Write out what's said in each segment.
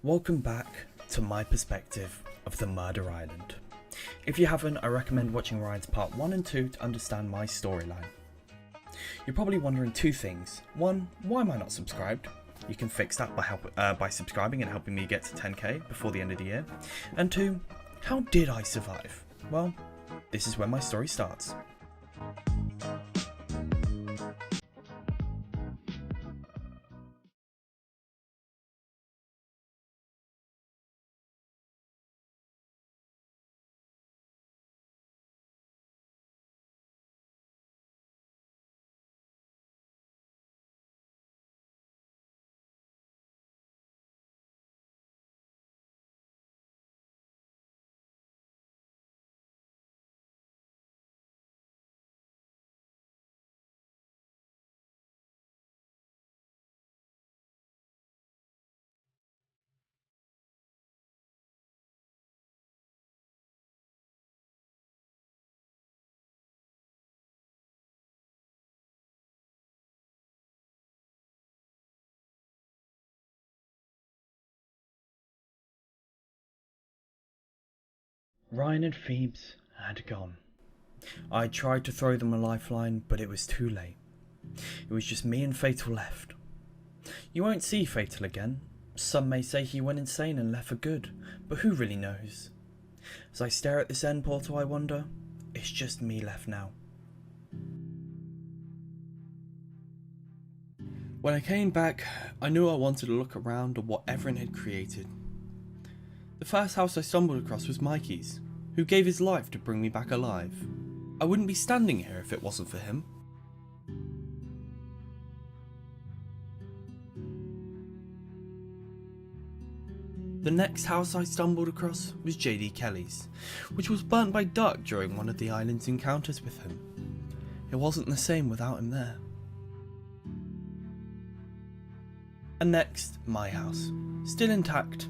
Welcome back to my perspective of the Murder Island. If you haven't, I recommend watching Ryan's part 1 and 2 to understand my storyline. You're probably wondering two things. One, why am I not subscribed? You can fix that by subscribing and helping me get to 10k before the end of the year. And two, how did I survive? Well, this is where my story starts. Ryan and Phoebes had gone. I tried to throw them a lifeline, but it was too late. It was just me and Fatal left. You won't see Fatal again. Some may say he went insane and left for good, but who really knows? As I stare at this end portal, I wonder, it's just me left now. When I came back, I knew I wanted to look around at what everyone had created. The first house I stumbled across was Mikey's, who gave his life to bring me back alive. I wouldn't be standing here if it wasn't for him. The next house I stumbled across was JD Kelly's, which was burnt by Duck during one of the island's encounters with him. It wasn't the same without him there. And next, my house, still intact.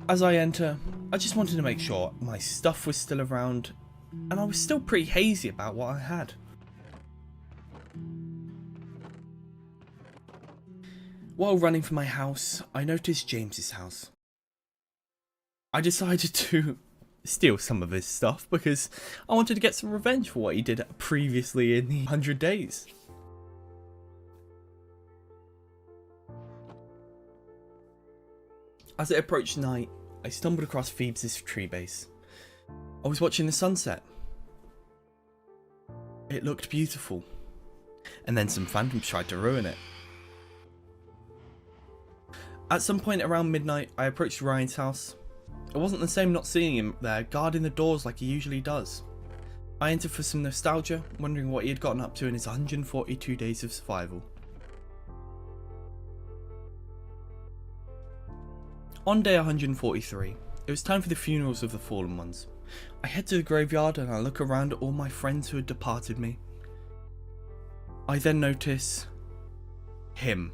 As I enter, I just wanted to make sure my stuff was still around, and I was still pretty hazy about what I had. While running for my house, I noticed James's house. I decided to steal some of his stuff because I wanted to get some revenge for what he did previously in the 100 days. As it approached night, I stumbled across Phoebes' tree base. I was watching the sunset. It looked beautiful. And then some phantoms tried to ruin it. At some point around midnight, I approached Ryan's house. It wasn't the same not seeing him there, guarding the doors like he usually does. I entered for some nostalgia, wondering what he had gotten up to in his 142 days of survival. On day 143, it was time for the funerals of the fallen ones. I head to the graveyard and I look around at all my friends who had departed me. I then notice him.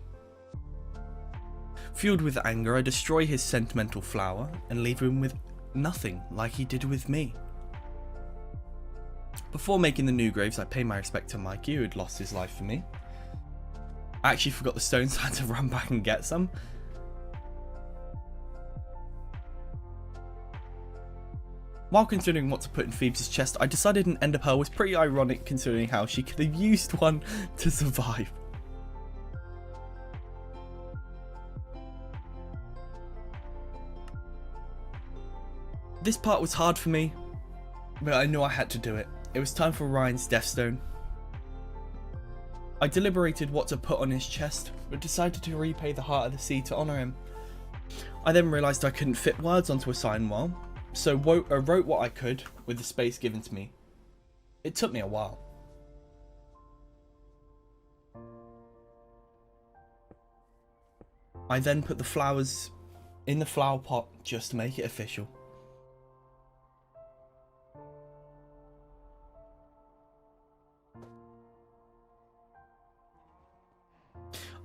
Fueled with anger, I destroy his sentimental flower and leave him with nothing like he did with me. Before making the new graves, I pay my respect to Mikey, who had lost his life for me. I actually forgot the stones, so I had to run back and get some. While considering what to put in Phoebes' chest, I decided an ender pearl was pretty ironic considering how she could have used one to survive. This part was hard for me, but I knew I had to do it. It was time for Ryan's deathstone. I deliberated what to put on his chest, but decided to repay the Heart of the Sea to honour him. I then realised I couldn't fit words onto a sign well, so I wrote what I could with the space given to me. It took me a while. I then put the flowers in the flower pot just to make it official.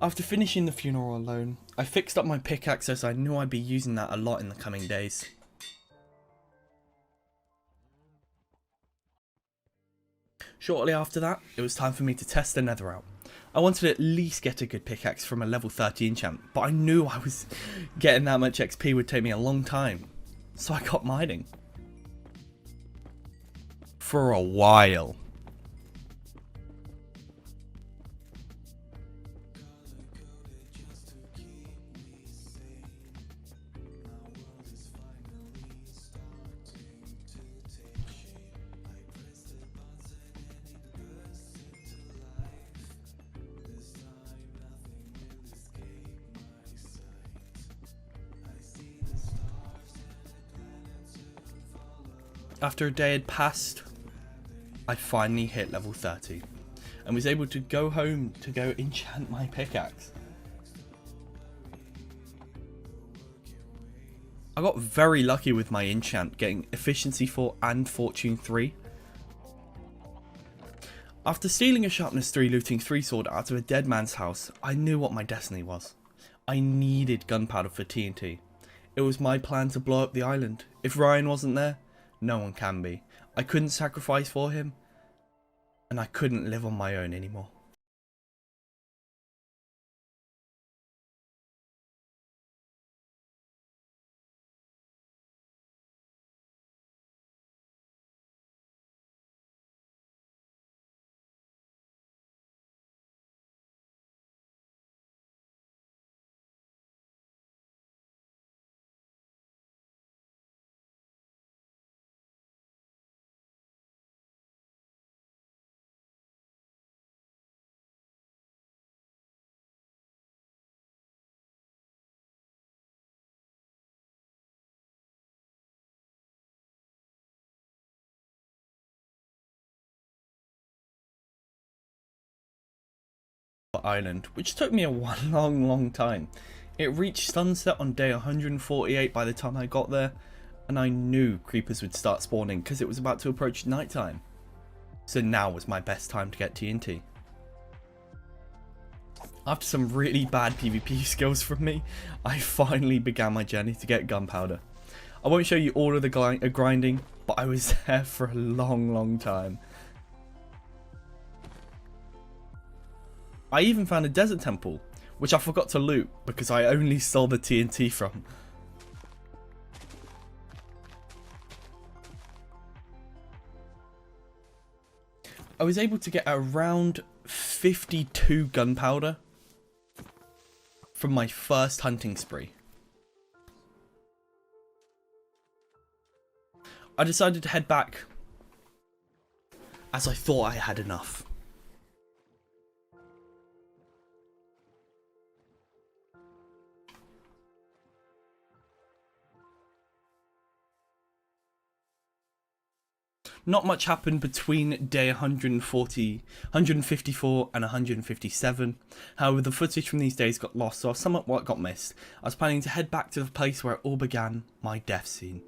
After finishing the funeral alone, I fixed up my pickaxe as I knew I'd be using that a lot in the coming days. Shortly after that, it was time for me to test the nether out. I wanted to at least get a good pickaxe from a level 30 enchant, but I knew I was getting that much XP would take me a long time. So I got mining. For a while. After a day had passed, I finally hit level 30 and was able to go home to go enchant my pickaxe. I got very lucky with my enchant, getting efficiency 4 and fortune 3. After stealing a sharpness 3 looting 3 sword out of a dead man's house, I knew what my destiny was. I needed gunpowder for TNT. It was my plan to blow up the island. If Ryan wasn't there, no one can be. I couldn't sacrifice for him, and I couldn't live on my own anymore. Island, which took me a long time. It reached sunset on day 148 by the time I got there, and I knew creepers would start spawning because it was about to approach nighttime. So now was my best time to get TNT. After some really bad PvP skills from me, I finally began my journey to get gunpowder. I won't show you all of the grinding, but I was there for a long time. I even found a desert temple, which I forgot to loot because I only stole the TNT from. I was able to get around 52 gunpowder from my first hunting spree. I decided to head back as I thought I had enough. Not much happened between day 154 and 157. However, the footage from these days got lost, so somewhat what got missed. I was planning to head back to the place where it all began, my death scene.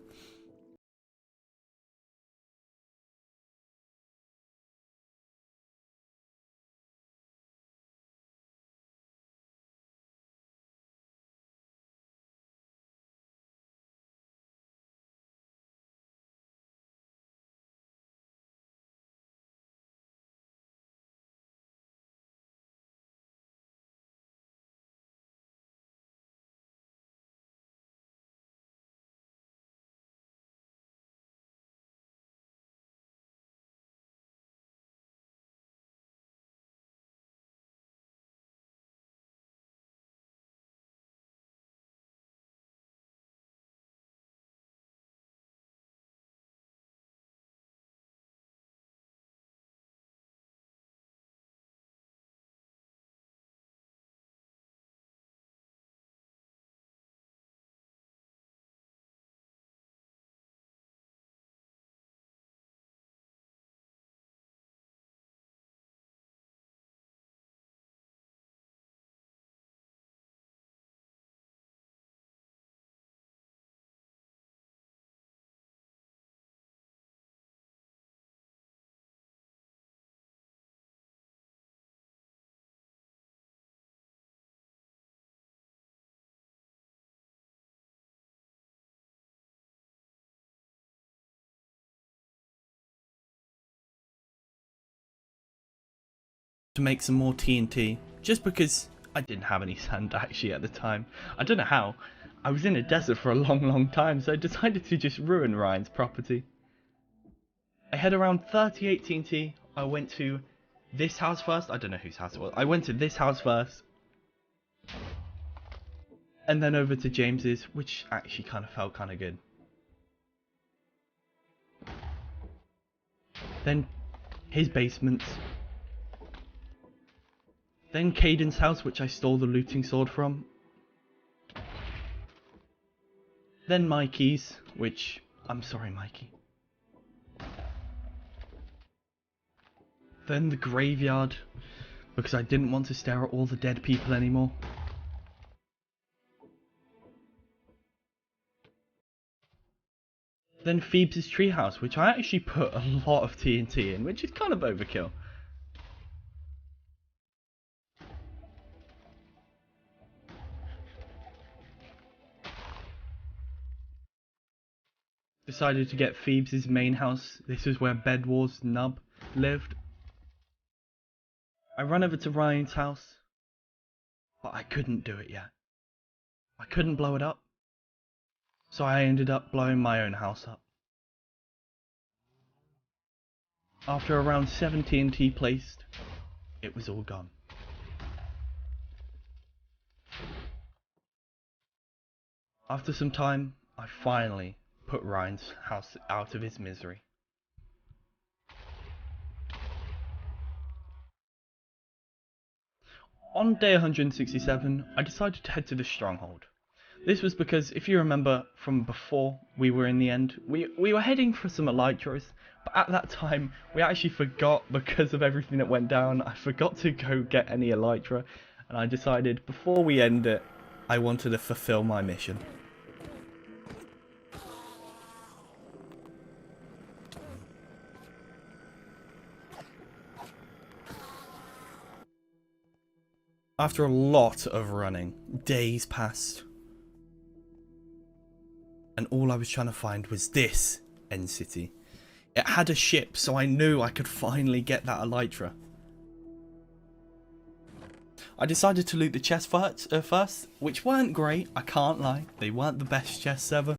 to make some more TNT, just because I didn't have any sand actually at the time. I don't know how. I was in a desert for a long time, so I decided to just ruin Ryan's property. I had around 38 TNT. I went to this house first. I don't know whose house it was. I went to this house first. And then over to James's, which actually kind of felt kind of good. Then his basements. Then Caden's house, which I stole the looting sword from. Then Mikey's, which... I'm sorry, Mikey. Then the graveyard, because I didn't want to stare at all the dead people anymore. Then Phoebe's treehouse, which I actually put a lot of TNT in, which is kind of overkill. Decided to get Phoebe's main house. This is where Bed Wars Nub lived. I ran over to Ryan's house, but I couldn't do it yet. I couldn't blow it up, so I ended up blowing my own house up. After around 7 TNT placed, it was all gone. After some time, I finally put Ryan's house out of his misery. On day 167, I decided to head to the stronghold. This was because, if you remember from before we were in the end, we were heading for some elytras, but at that time we actually forgot, because of everything that went down, I forgot to go get any elytra, and I decided before we end it, I wanted to fulfill my mission. After a lot of running, days passed. And all I was trying to find was this end city. It had a ship, so I knew I could finally get that elytra. I decided to loot the chests first, which weren't great, I can't lie. They weren't the best chests ever.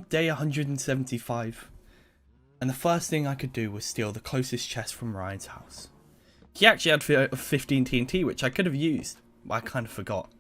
Day 175, and the first thing I could do was steal the closest chest from Ryan's house. He actually had 15 TNT, which I could have used, but I kind of forgot.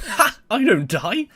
Ha! I don't die!